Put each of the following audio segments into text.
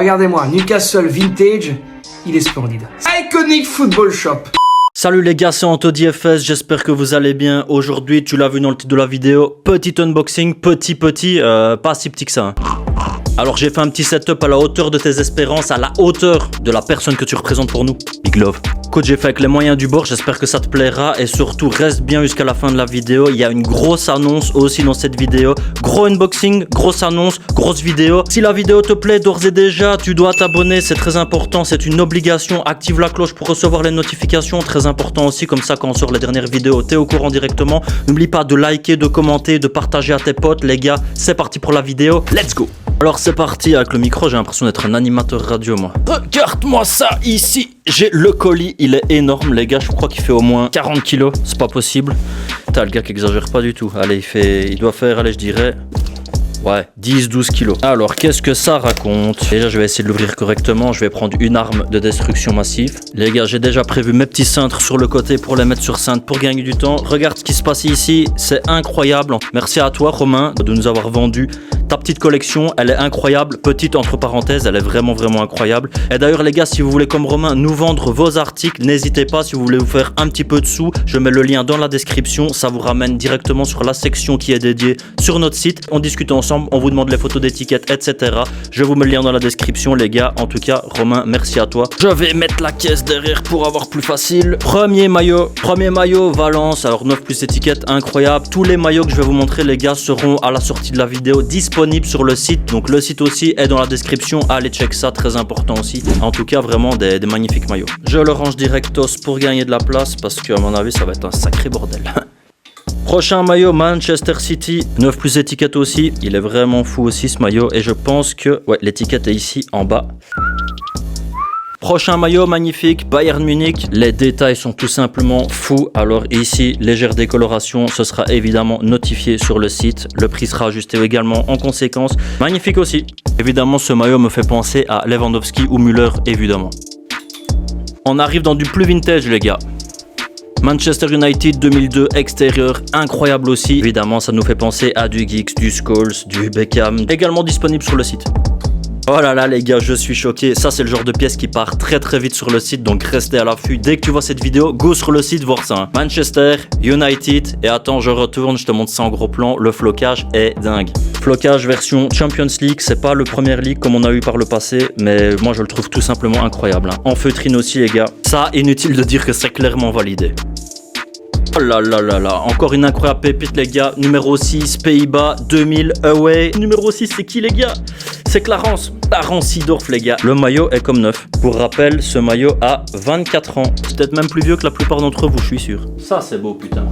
Regardez-moi, Newcastle Vintage, il est splendide. Iconic Football Shop. Salut les gars, c'est Anthony FS, j'espère que vous allez bien. Aujourd'hui, tu l'as vu dans le titre de la vidéo, petit unboxing, pas si petit que ça. Alors j'ai fait un petit setup à la hauteur de tes espérances, à la hauteur de la personne que tu représentes pour nous. Big love. Écoute, j'ai fait avec les moyens du bord, j'espère que ça te plaira et surtout reste bien jusqu'à la fin de la vidéo. Il y a une grosse annonce aussi dans cette vidéo. Gros unboxing, grosse annonce, grosse vidéo. Si la vidéo te plaît d'ores et déjà, tu dois t'abonner, c'est très important, c'est une obligation. Active la cloche pour recevoir les notifications, très important aussi, comme ça quand on sort les dernières vidéos, t'es au courant directement. N'oublie pas de liker, de commenter, de partager à tes potes. Les gars, c'est parti pour la vidéo, let's go. Alors c'est parti, avec le micro j'ai l'impression d'être un animateur radio moi. Regarde-moi ça ici, j'ai le colis, il est énorme les gars, je crois qu'il fait au moins 40 kilos, c'est pas possible. T'as le gars qui exagère pas du tout, allez il doit faire, allez je dirais, ouais 10-12 kilos. Alors qu'est-ce que ça raconte? Déjà je vais essayer de l'ouvrir correctement, je vais prendre une arme de destruction massive. Les gars j'ai déjà prévu mes petits cintres sur le côté pour les mettre sur cintre pour gagner du temps. Regarde ce qui se passe ici, c'est incroyable. Merci à toi Romain de nous avoir vendu ta petite collection, elle est incroyable, petite entre parenthèses, elle est vraiment incroyable. Et d'ailleurs les gars, si vous voulez comme Romain nous vendre vos articles, n'hésitez pas, si vous voulez vous faire un petit peu de sous, je mets le lien dans la description, ça vous ramène directement sur la section qui est dédiée sur notre site. On discute ensemble, on vous demande les photos d'étiquettes, etc. Je vous mets le lien dans la description les gars. En tout cas, Romain, merci à toi. Je vais mettre la caisse derrière pour avoir plus facile. Premier maillot, Valence, alors 9 plus étiquette, incroyable. Tous les maillots que je vais vous montrer les gars seront à la sortie de la vidéo disponible sur le site, donc le site aussi est dans la description, allez check ça, très important aussi. En tout cas vraiment des magnifiques maillots. Je le range directos pour gagner de la place parce qu'à mon avis ça va être un sacré bordel. Prochain maillot, Manchester City, 9 plus étiquette aussi, il est vraiment fou aussi ce maillot et je pense que ouais, l'étiquette est ici en bas. Prochain maillot magnifique, Bayern Munich. Les détails sont tout simplement fous. Alors ici, légère décoloration, ce sera évidemment notifié sur le site. Le prix sera ajusté également en conséquence. Magnifique aussi. Évidemment, ce maillot me fait penser à Lewandowski ou Müller, évidemment. On arrive dans du plus vintage, les gars. Manchester United 2002, extérieur, incroyable aussi. Évidemment, ça nous fait penser à du Giggs, du Scholes, du Beckham. Également disponible sur le site. Oh là là les gars, je suis choqué, ça c'est le genre de pièce qui part très vite sur le site, donc restez à l'affût. Dès que tu vois cette vidéo, go sur le site voir ça. Manchester, United, et attends je retourne, je te montre ça en gros plan, le flocage est dingue. Flocage version Champions League, c'est pas le Premier League comme on a eu par le passé, mais moi je le trouve tout simplement incroyable. En feutrine aussi les gars, ça inutile de dire que c'est clairement validé. Oh là là là là, encore une incroyable pépite les gars, numéro 6, Pays-Bas, 2000, away. Numéro 6 c'est qui les gars? C'est Clarence Seedorf les gars. Le maillot est comme neuf. Pour rappel, ce maillot a 24 ans. C'est peut-être même plus vieux que la plupart d'entre vous, je suis sûr. Ça c'est beau putain.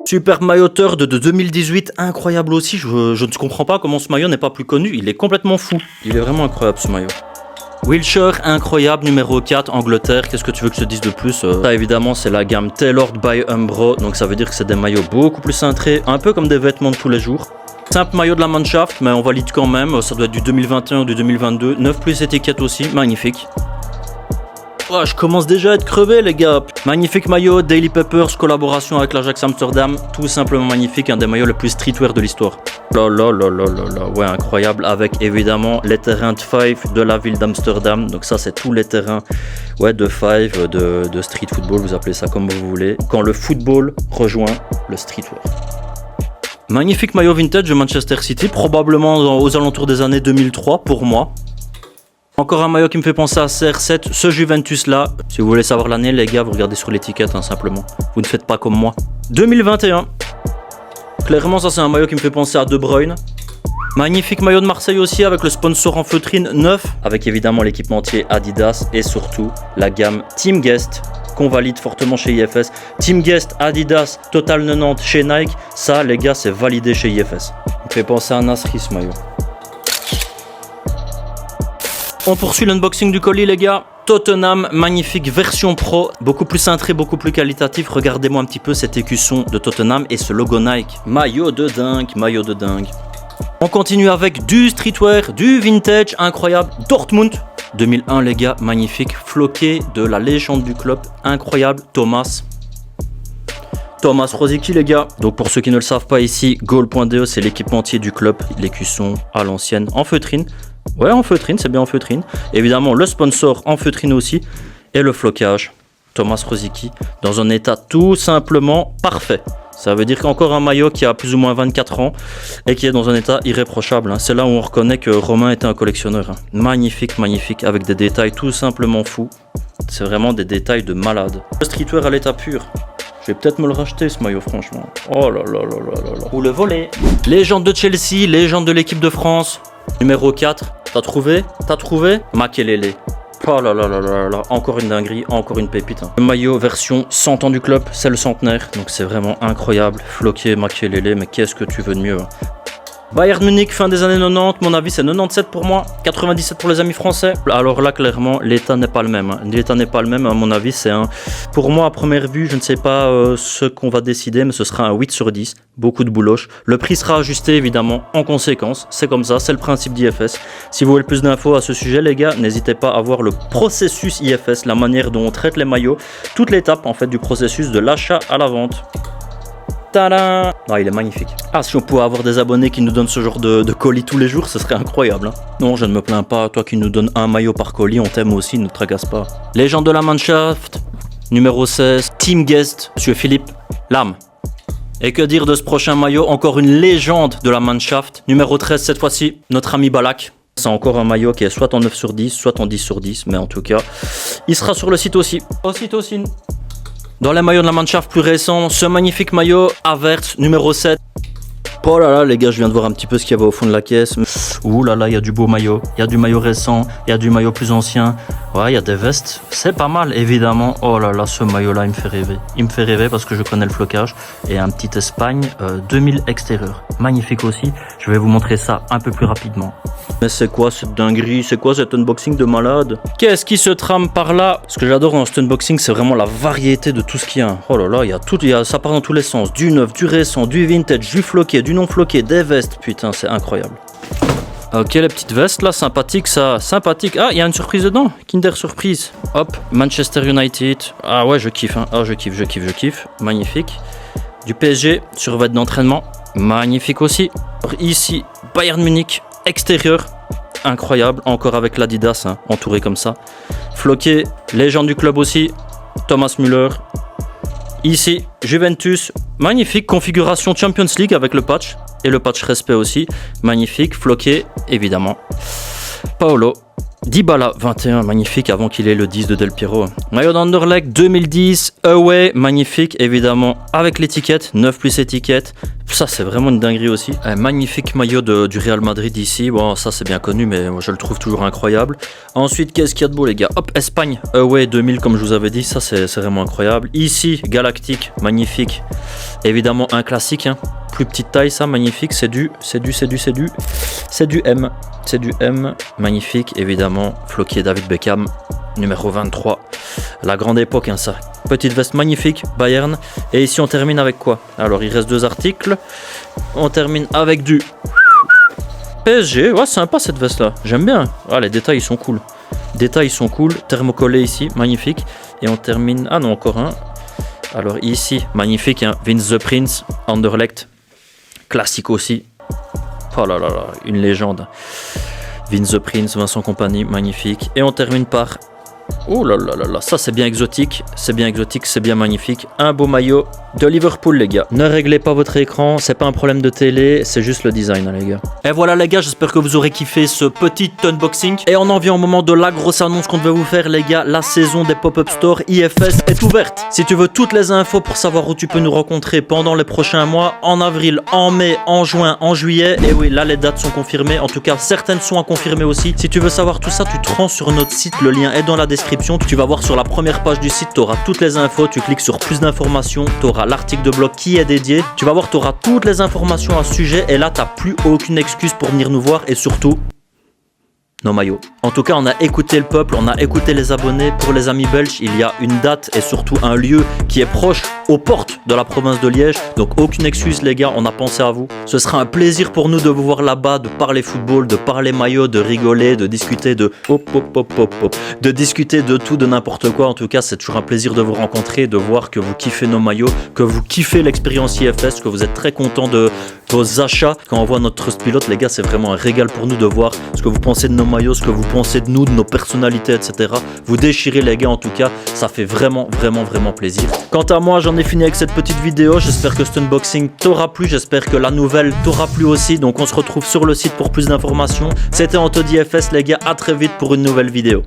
Super mailloteur de 2018, incroyable aussi. Je ne comprends pas comment ce maillot n'est pas plus connu, il est complètement fou. Il est vraiment incroyable ce maillot. Wilshere, incroyable, numéro 4, Angleterre, qu'est-ce que tu veux que je te dise de plus? Ça évidemment c'est la gamme Tailored by Umbro, donc ça veut dire que c'est des maillots beaucoup plus cintrés, un peu comme des vêtements de tous les jours. Simple maillot de la Mannschaft, mais on valide quand même, ça doit être du 2021 ou du 2022, 9 plus étiquette aussi, magnifique. Oh, je commence déjà à être crevé les gars. Magnifique maillot, Daily Peppers, collaboration avec l'Ajax Amsterdam, tout simplement magnifique, un des maillots les plus streetwear de l'histoire. Là, ouais incroyable, avec évidemment les terrains de Five de la ville d'Amsterdam, donc ça c'est tous les terrains ouais, de Five, de street football, vous appelez ça comme vous voulez, quand le football rejoint le streetwear. Magnifique maillot vintage de Manchester City, probablement aux alentours des années 2003 pour moi. Encore un maillot qui me fait penser à CR7, ce Juventus là. Si vous voulez savoir l'année les gars, vous regardez sur l'étiquette hein, simplement. Vous ne faites pas comme moi. 2021. Clairement ça c'est un maillot qui me fait penser à De Bruyne. Magnifique maillot de Marseille aussi avec le sponsor en feutrine neuf. Avec évidemment l'équipementier Adidas et surtout la gamme Team Guest qu'on valide fortement chez IFS. Team Guest, Adidas, Total 90 chez Nike. Ça les gars c'est validé chez IFS. Il me fait penser à Nasri ce maillot. On poursuit l'unboxing du colis les gars. Tottenham, magnifique version pro, beaucoup plus cintré, beaucoup plus qualitatif. Regardez-moi un petit peu cet écusson de Tottenham et ce logo Nike. Maillot de dingue, maillot de dingue. On continue avec du streetwear, du vintage, incroyable. Dortmund, 2001 les gars, magnifique. Floqué de la légende du club, incroyable. Thomas. Thomas Rosicky les gars. Donc pour ceux qui ne le savent pas ici, Goal.de c'est l'équipementier du club, les cuissons à l'ancienne en feutrine. Ouais en feutrine, c'est bien en feutrine. Évidemment le sponsor en feutrine aussi. Et le flocage, Thomas Rosicky, dans un état tout simplement parfait. Ça veut dire qu'encore un maillot qui a plus ou moins 24 ans et qui est dans un état irréprochable. C'est là où on reconnaît que Romain était un collectionneur. Magnifique, magnifique, avec des détails tout simplement fous. C'est vraiment des détails de malade. Le streetwear à l'état pur. Je vais peut-être me le racheter ce maillot franchement. Oh là là là là là là. Ou le voler. Légende de Chelsea, légende de l'équipe de France. Numéro 4. T'as trouvé? T'as trouvé? Makelele. Oh là là là là là, encore une dinguerie, encore une pépite. Le maillot version 100 ans du club, c'est le centenaire, donc c'est vraiment incroyable. Floqué, Makelele, mais qu'est-ce que tu veux de mieux hein. Bayern Munich, fin des années 90, mon avis c'est 97 pour moi, 97 pour les amis français. Alors là clairement l'état n'est pas le même, hein. L'état n'est pas le même à mon avis, c'est un... Pour moi à première vue, je ne sais pas ce qu'on va décider, mais ce sera un 8 sur 10, beaucoup de bouloche. Le prix sera ajusté évidemment en conséquence, c'est comme ça, c'est le principe d'IFS. Si vous voulez plus d'infos à ce sujet les gars, n'hésitez pas à voir le processus IFS, la manière dont on traite les maillots, toute l'étape en fait du processus de l'achat à la vente. Tadam! Ah, il est magnifique. Ah, si on pouvait avoir des abonnés qui nous donnent ce genre de colis tous les jours, ce serait incroyable. Hein. Non, je ne me plains pas. Toi qui nous donnes un maillot par colis, on t'aime aussi, ne te tracasse pas. Légende de la Mannschaft, numéro 16, Team Guest, Monsieur Philippe Lam. Et que dire de ce prochain maillot? Encore une légende de la Mannschaft. Numéro 13 cette fois-ci, notre ami Balak. C'est encore un maillot qui est soit en 9 sur 10, soit en 10 sur 10. Mais en tout cas, il sera sur le site aussi. Au site aussi. Dans les maillots de la Mannschaft plus récents, ce magnifique maillot Havertz numéro 7. Oh là là les gars, je viens de voir un petit peu ce qu'il y avait au fond de la caisse. Ouh là là, il y a du beau maillot. Il y a du maillot récent, il y a du maillot plus ancien. Ouais, il y a des vestes. C'est pas mal évidemment. Oh là là, ce maillot là il me fait rêver. Il me fait rêver parce que je connais le flocage. Et un petit Espagne 2000 extérieur. Magnifique aussi. Je vais vous montrer ça un peu plus rapidement. Mais c'est quoi cette dinguerie? C'est quoi cet unboxing de malade? Qu'est-ce qui se trame par là? Ce que j'adore dans cet unboxing, c'est vraiment la variété de tout ce qu'il y a. Oh là là, il y a tout, ça part dans tous les sens. Du neuf, du récent, du vintage, du floqué, du non floqué, des vestes. Putain, c'est incroyable. Ok, les petites vestes là, sympathique ça, sympathique. Ah, il y a une surprise dedans, Kinder Surprise. Hop, Manchester United. Ah ouais, je kiffe, hein. Ah, je kiffe. Magnifique. Du PSG, survêt d'entraînement. Magnifique aussi. Ici, Bayern Munich. Extérieur, incroyable, encore avec l'Adidas, hein, entouré comme ça. Floqué, légende du club aussi, Thomas Müller. Ici, Juventus, magnifique configuration Champions League avec le patch. Et le patch respect aussi, magnifique, floqué, évidemment. Paolo, Dybala, 21, magnifique, avant qu'il ait le 10 de Del Piero. Maillot d'Anderlecht, 2010, away, magnifique, évidemment, avec l'étiquette, 9 plus étiquette. Ça, c'est vraiment une dinguerie aussi. Un magnifique maillot du Real Madrid ici. Bon, ça, c'est bien connu, mais moi, je le trouve toujours incroyable. Ensuite, qu'est-ce qu'il y a de beau, les gars? Hop, Espagne, away, 2000, comme je vous avais dit. Ça, c'est vraiment incroyable. Ici, Galactique, magnifique. Évidemment, un classique, hein. Plus petite taille, ça, magnifique. C'est du M. C'est du M, magnifique, évidemment. Floqué David Beckham, numéro 23. La grande époque, hein, ça. Petite veste magnifique, Bayern. Et ici, on termine avec quoi? Alors, il reste 2 articles. On termine avec du PSG. Ouais, sympa cette veste-là. J'aime bien. Ah, les détails, ils sont cool. Thermocollé ici, magnifique. Et on termine... Ah non, encore un. Alors, ici, magnifique, hein. Vince the Prince, Anderlecht. Classique aussi. Oh là là là, une légende. Vince the Prince, Vincent Kompany, magnifique. Et on termine par... Oh là là là là, ça c'est bien exotique, c'est bien magnifique. Un beau maillot de Liverpool les gars. Ne réglez pas votre écran, c'est pas un problème de télé, c'est juste le design hein, les gars. Et voilà les gars, j'espère que vous aurez kiffé ce petit unboxing. Et on en vient au moment de la grosse annonce qu'on devait vous faire les gars. La saison des pop-up stores IFS est ouverte. Si tu veux toutes les infos pour savoir où tu peux nous rencontrer pendant les prochains mois, en avril, en mai, en juin, en juillet. Et oui, là les dates sont confirmées, en tout cas certaines sont à confirmer aussi. Si tu veux savoir tout ça, tu te rends sur notre site, le lien est dans la description. Tu vas voir sur la première page du site, tu auras toutes les infos, tu cliques sur plus d'informations, tu auras l'article de blog qui est dédié, tu vas voir, tu auras toutes les informations à ce sujet et là tu n'as plus aucune excuse pour venir nous voir et surtout nos maillots. En tout cas, on a écouté le peuple, on a écouté les abonnés. Pour les amis belges, il y a une date et surtout un lieu qui est proche aux portes de la province de Liège. Donc aucune excuse les gars, on a pensé à vous. Ce sera un plaisir pour nous de vous voir là-bas, de parler football, de parler maillot, de rigoler, de discuter de de discuter de tout, de n'importe quoi. En tout cas, c'est toujours un plaisir de vous rencontrer, de voir que vous kiffez nos maillots, que vous kiffez l'expérience IFS, que vous êtes très content de vos achats. Quand on voit notre trust pilote, les gars, c'est vraiment un régal pour nous de voir ce que vous pensez de nos maillots, ce que vous pensez de nous, de nos personnalités, etc. Vous déchirez les gars, en tout cas, ça fait vraiment plaisir. Quant à moi, j'en ai fini avec cette petite vidéo. J'espère que cet unboxing t'aura plu, j'espère que la nouvelle t'aura plu aussi. Donc on se retrouve sur le site pour plus d'informations. C'était Anthony FS les gars, à très vite pour une nouvelle vidéo.